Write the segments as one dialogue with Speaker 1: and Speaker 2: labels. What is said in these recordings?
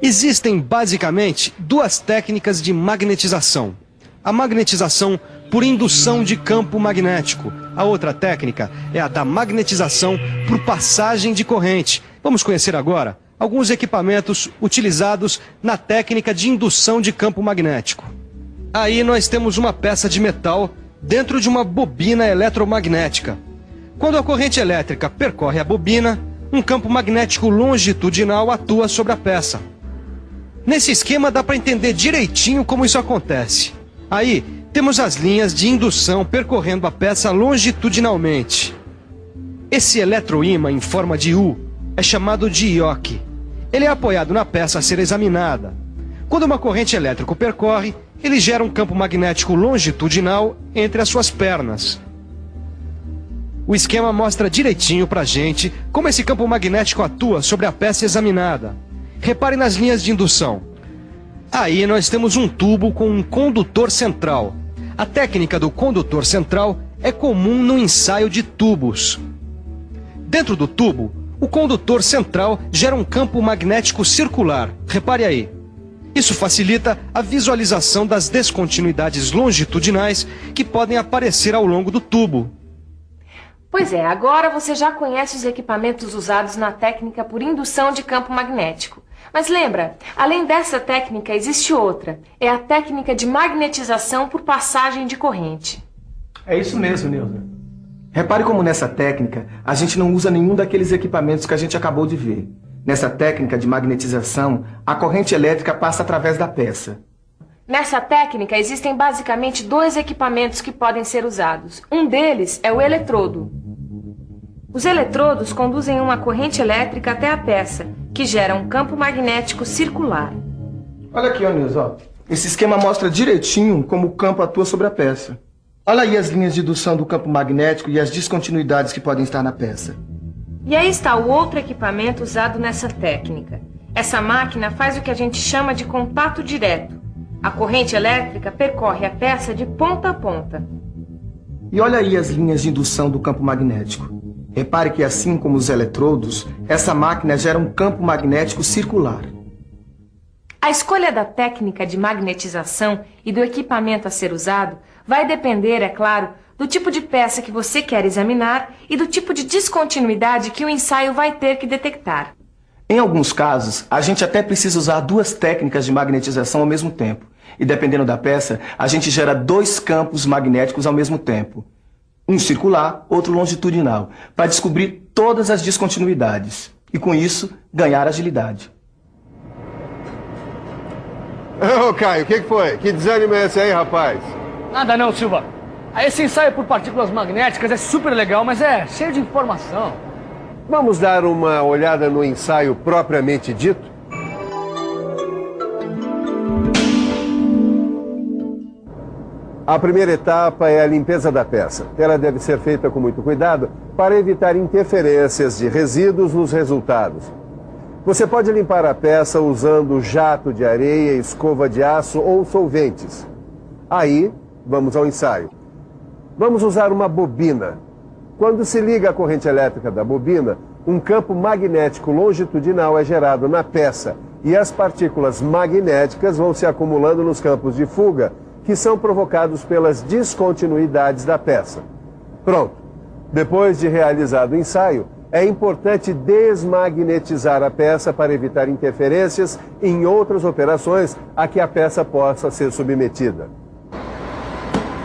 Speaker 1: Existem basicamente duas técnicas de magnetização. A magnetização por indução de campo magnético. A outra técnica é a da magnetização por passagem de corrente. Vamos conhecer agora alguns equipamentos utilizados na técnica de indução de campo magnético. Aí nós temos uma peça de metal dentro de uma bobina eletromagnética. Quando a corrente elétrica percorre a bobina, um campo magnético longitudinal atua sobre a peça. Nesse esquema dá para entender direitinho como isso acontece. Aí temos as linhas de indução percorrendo a peça longitudinalmente. Esse eletroímã em forma de U é chamado de ioque. Ele é apoiado na peça a ser examinada. Quando uma corrente elétrica o percorre, ele gera um campo magnético longitudinal entre as suas pernas. O esquema mostra direitinho pra gente como esse campo magnético atua sobre a peça examinada. Repare nas linhas de indução. Aí nós temos um tubo com um condutor central. A técnica do condutor central é comum no ensaio de tubos. Dentro do tubo, o condutor central gera um campo magnético circular. Repare aí. Isso facilita a visualização das descontinuidades longitudinais que podem aparecer ao longo do tubo.
Speaker 2: Pois é, agora você já conhece os equipamentos usados na técnica por indução de campo magnético. Mas lembra, além dessa técnica existe outra. É a técnica de magnetização por passagem de corrente.
Speaker 3: É isso mesmo, Nilda. Repare como nessa técnica a gente não usa nenhum daqueles equipamentos que a gente acabou de ver. Nessa técnica de magnetização, a corrente elétrica passa através da peça.
Speaker 2: Nessa técnica existem basicamente dois equipamentos que podem ser usados. Um deles é o eletrodo. Os eletrodos conduzem uma corrente elétrica até a peça, que gera um campo magnético circular.
Speaker 3: Olha aqui, Nilson. Esse esquema mostra direitinho como o campo atua sobre a peça. Olha aí as linhas de indução do campo magnético e as descontinuidades que podem estar na peça.
Speaker 2: E aí está o outro equipamento usado nessa técnica. Essa máquina faz o que a gente chama de contato direto. A corrente elétrica percorre a peça de ponta a ponta.
Speaker 3: E olha aí as linhas de indução do campo magnético. Repare que, assim como os eletrodos, essa máquina gera um campo magnético circular.
Speaker 2: A escolha da técnica de magnetização e do equipamento a ser usado vai depender, é claro, do tipo de peça que você quer examinar e do tipo de descontinuidade que o ensaio vai ter que detectar.
Speaker 3: Em alguns casos, a gente até precisa usar duas técnicas de magnetização ao mesmo tempo. E dependendo da peça, a gente gera dois campos magnéticos ao mesmo tempo. Um circular, outro longitudinal, para descobrir todas as descontinuidades. E com isso, ganhar agilidade.
Speaker 4: Ô, Caio, o que foi? Que desânimo é esse aí, rapaz?
Speaker 5: Nada não, Silva. Esse ensaio por partículas magnéticas é super legal, mas é cheio de informação.
Speaker 4: Vamos dar uma olhada no ensaio propriamente dito? A primeira etapa é a limpeza da peça. Ela deve ser feita com muito cuidado para evitar interferências de resíduos nos resultados. Você pode limpar a peça usando jato de areia, escova de aço ou solventes. Aí, vamos ao ensaio. Vamos usar uma bobina. Quando se liga a corrente elétrica da bobina, um campo magnético longitudinal é gerado na peça e as partículas magnéticas vão se acumulando nos campos de fuga, que são provocados pelas descontinuidades da peça. Pronto. Depois de realizado o ensaio, é importante desmagnetizar a peça para evitar interferências em outras operações a que a peça possa ser submetida.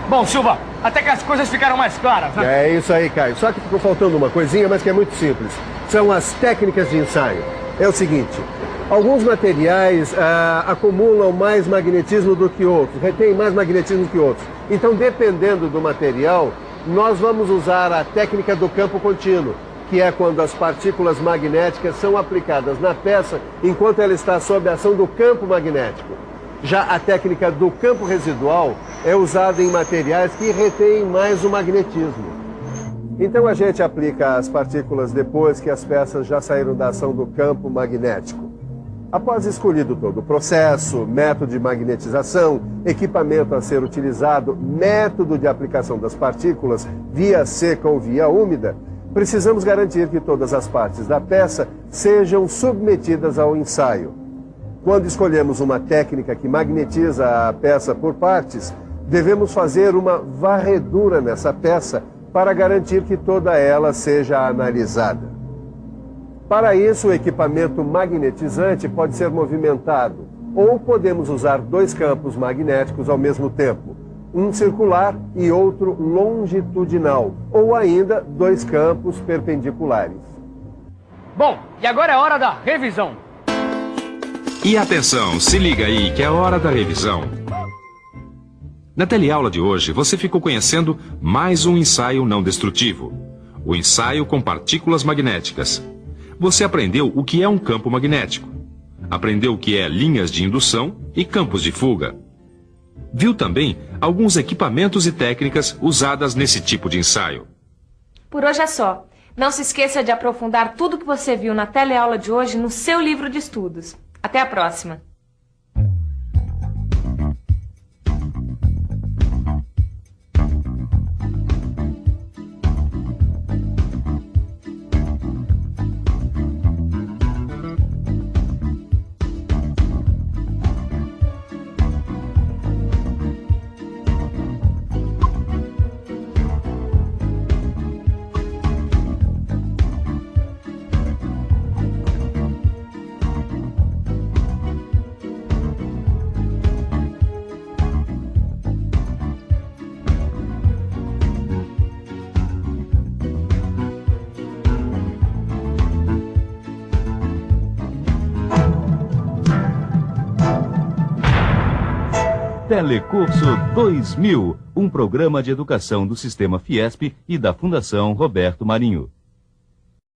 Speaker 5: Bom, Silva, até que as coisas ficaram mais claras, né?
Speaker 4: É isso aí, Caio. Só que ficou faltando uma coisinha, mas que é muito simples. São as técnicas de ensaio. É o seguinte, alguns materiais acumulam mais magnetismo do que outros, retêm mais magnetismo do que outros. Então, dependendo do material, nós vamos usar a técnica do campo contínuo, que é quando as partículas magnéticas são aplicadas na peça enquanto ela está sob a ação do campo magnético. Já a técnica do campo residual é usada em materiais que retêm mais o magnetismo. Então a gente aplica as partículas depois que as peças já saíram da ação do campo magnético. Após escolhido todo o processo, método de magnetização, equipamento a ser utilizado, método de aplicação das partículas, via seca ou via úmida, precisamos garantir que todas as partes da peça sejam submetidas ao ensaio. Quando escolhemos uma técnica que magnetiza a peça por partes, devemos fazer uma varredura nessa peça para garantir que toda ela seja analisada. Para isso, o equipamento magnetizante pode ser movimentado, ou podemos usar dois campos magnéticos ao mesmo tempo, um circular e outro longitudinal, ou ainda dois campos perpendiculares.
Speaker 5: Bom, e agora é hora da revisão.
Speaker 6: E atenção, se liga aí que é hora da revisão. Na teleaula de hoje, você ficou conhecendo mais um ensaio não destrutivo. O ensaio com partículas magnéticas. Você aprendeu o que é um campo magnético. Aprendeu o que é linhas de indução e campos de fuga. Viu também alguns equipamentos e técnicas usadas nesse tipo de ensaio.
Speaker 2: Por hoje é só. Não se esqueça de aprofundar tudo que você viu na teleaula de hoje no seu livro de estudos. Até a próxima!
Speaker 7: Telecurso 2000, um programa de educação do Sistema Fiesp e da Fundação Roberto Marinho.